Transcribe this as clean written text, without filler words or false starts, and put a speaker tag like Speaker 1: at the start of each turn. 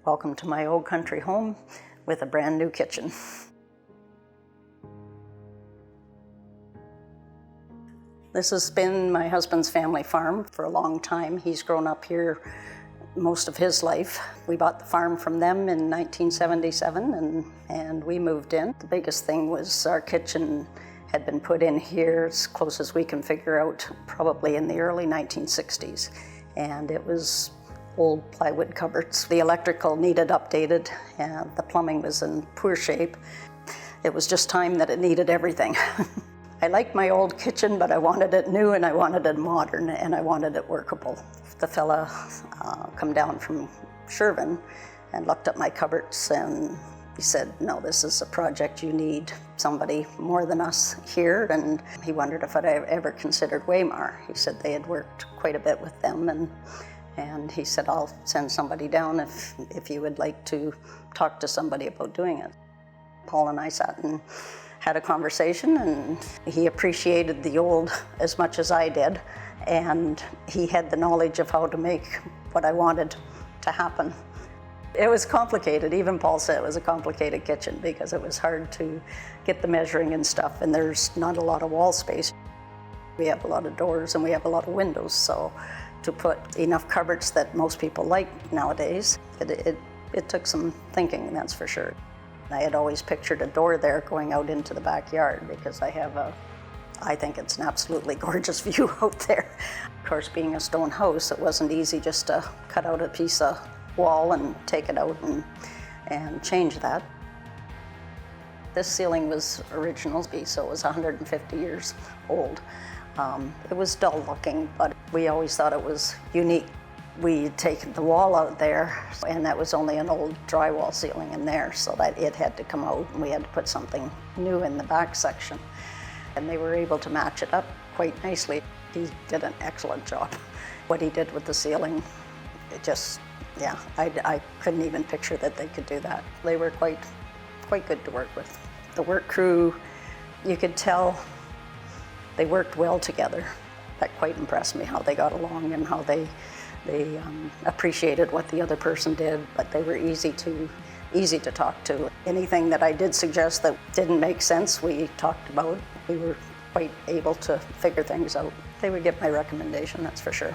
Speaker 1: Welcome to my old country home with a brand new kitchen. This has been my husband's family farm for a long time. He's grown up here most of his life. We bought the farm from them in 1977 and we moved in. The biggest thing was our kitchen had been put in here as close as we can figure out, probably in the early 1960s. And it was old plywood cupboards. The electrical needed updated and the plumbing was in poor shape. It was just time that it needed everything. I liked my old kitchen, but I wanted it new and I wanted it modern and I wanted it workable. The fella come down from Shervin and looked at my cupboards and he said, no, this is a project you need somebody more than us here. And he wondered if I'd ever considered Waymar. He said they had worked quite a bit with them and he said, I'll send somebody down if you would like to talk to somebody about doing it. Paul and I sat and had a conversation and he appreciated the old as much as I did. And he had the knowledge of how to make what I wanted to happen. It was complicated. Even Paul said it was a complicated kitchen because it was hard to get the measuring and stuff, and there's not a lot of wall space. We have a lot of doors and we have a lot of windows, so to put enough cupboards that most people like nowadays, it took some thinking, that's for sure. I had always pictured a door there going out into the backyard because I think it's an absolutely gorgeous view out there. Of course, being a stone house, it wasn't easy just to cut out a piece of wall and take it out and change that. This ceiling was original, so it was 150 years old. It was dull looking, but we always thought it was unique. We'd taken the wall out there, and that was only an old drywall ceiling in there, so that it had to come out, and we had to put something new in the back section. And they were able to match it up quite nicely. He did an excellent job. What he did with the ceiling, it just, yeah, I couldn't even picture that they could do that. They were quite good to work with. The work crew, you could tell they worked well together. That quite impressed me, how they got along and how they appreciated what the other person did, but they were easy to talk to. Anything that I did suggest that didn't make sense, we talked about. We were quite able to figure things out. They would get my recommendation, that's for sure.